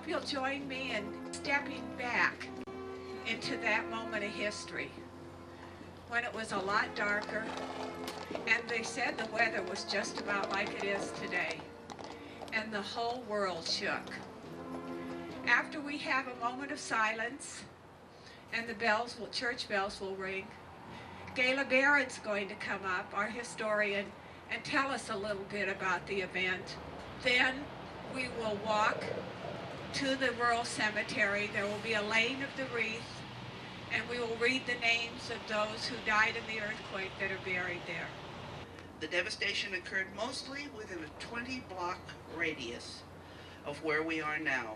hope you'll join me in stepping back into that moment of history when it was a lot darker and they said the weather was just about like it is today and the whole world shook. After we have a moment of silence and the church bells will ring, Gayla Barron's going to come up, our historian, and tell us a little bit about the event. Then we will walk to the rural cemetery. There will be a lane of the wreath, and we will read the names of those who died in the earthquake that are buried there. The devastation occurred mostly within a 20-block radius of where we are now.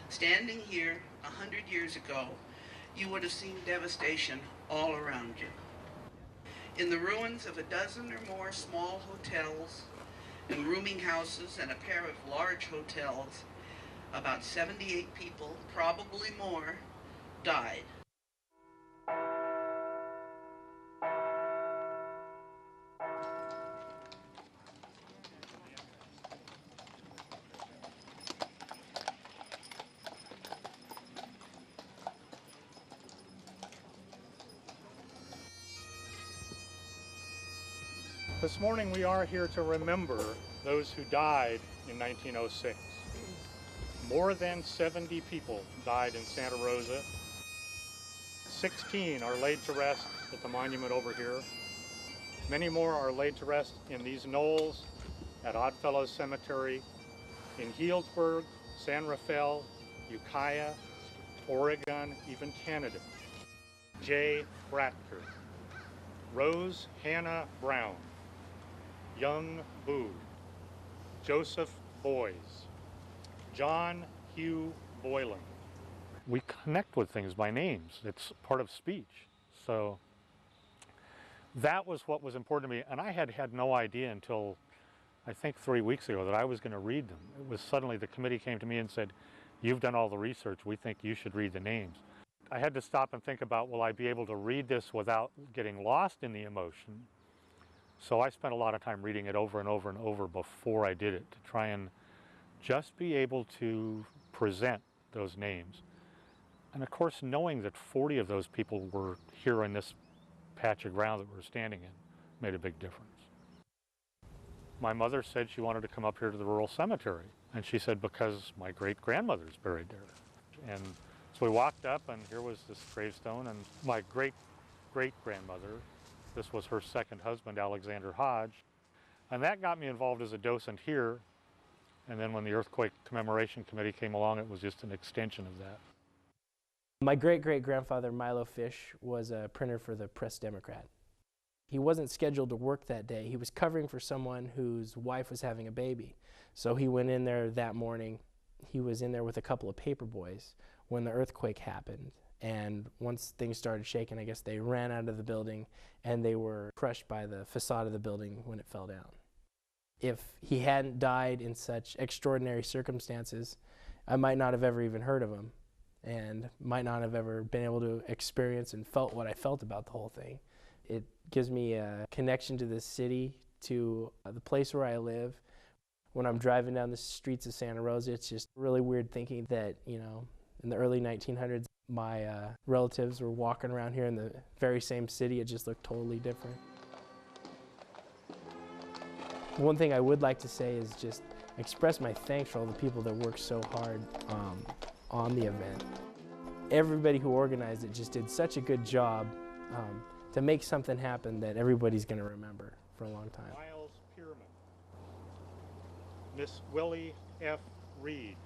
Standing here 100 years ago, you would have seen devastation all around you. In the ruins of a dozen or more small hotels and rooming houses and a pair of large hotels, about 78 people, probably more, died. This morning we are here to remember those who died in 1906. More than 70 people died in Santa Rosa. 16 are laid to rest at the monument over here. Many more are laid to rest in these knolls at Oddfellows Cemetery, in Healdsburg, San Rafael, Ukiah, Oregon, even Canada. Jay Bratker, Rose Hannah Brown, Young Boo, Joseph Boys, John Hugh Boylan. We connect with things by names. It's part of speech. So that was what was important to me. And I had no idea until I think 3 weeks ago that I was going to read them. It was suddenly the committee came to me and said, "You've done all the research. We think you should read the names." I had to stop and think about, will I be able to read this without getting lost in the emotion? So I spent a lot of time reading it over and over and over before I did it to try and just be able to present those names. And of course, knowing that 40 of those people were here in this patch of ground that we're standing in made a big difference. My mother said she wanted to come up here to the rural cemetery. And she said, because my great-grandmother's buried there. And so we walked up, and here was this gravestone, and my great-great-grandmother, this was her second husband, Alexander Hodge. And that got me involved as a docent here. And then when the Earthquake Commemoration Committee came along, it was just an extension of that. My great-great-grandfather, Milo Fish, was a printer for the Press-Democrat. He wasn't scheduled to work that day. He was covering for someone whose wife was having a baby. So he went in there that morning. He was in there with a couple of paper boys when the earthquake happened. And once things started shaking, I guess they ran out of the building and they were crushed by the facade of the building when it fell down. If he hadn't died in such extraordinary circumstances, I might not have ever even heard of him and might not have ever been able to experience and felt what I felt about the whole thing. It gives me a connection to this city, to the place where I live. When I'm driving down the streets of Santa Rosa, it's just really weird thinking that, you know, in the early 1900s, my relatives were walking around here in the very same city. It just looked totally different. One thing I would like to say is just express my thanks for all the people that worked so hard on the event. Everybody who organized it just did such a good job to make something happen that everybody's going to remember for a long time. Miles Pierman, Miss Willie F. Reed,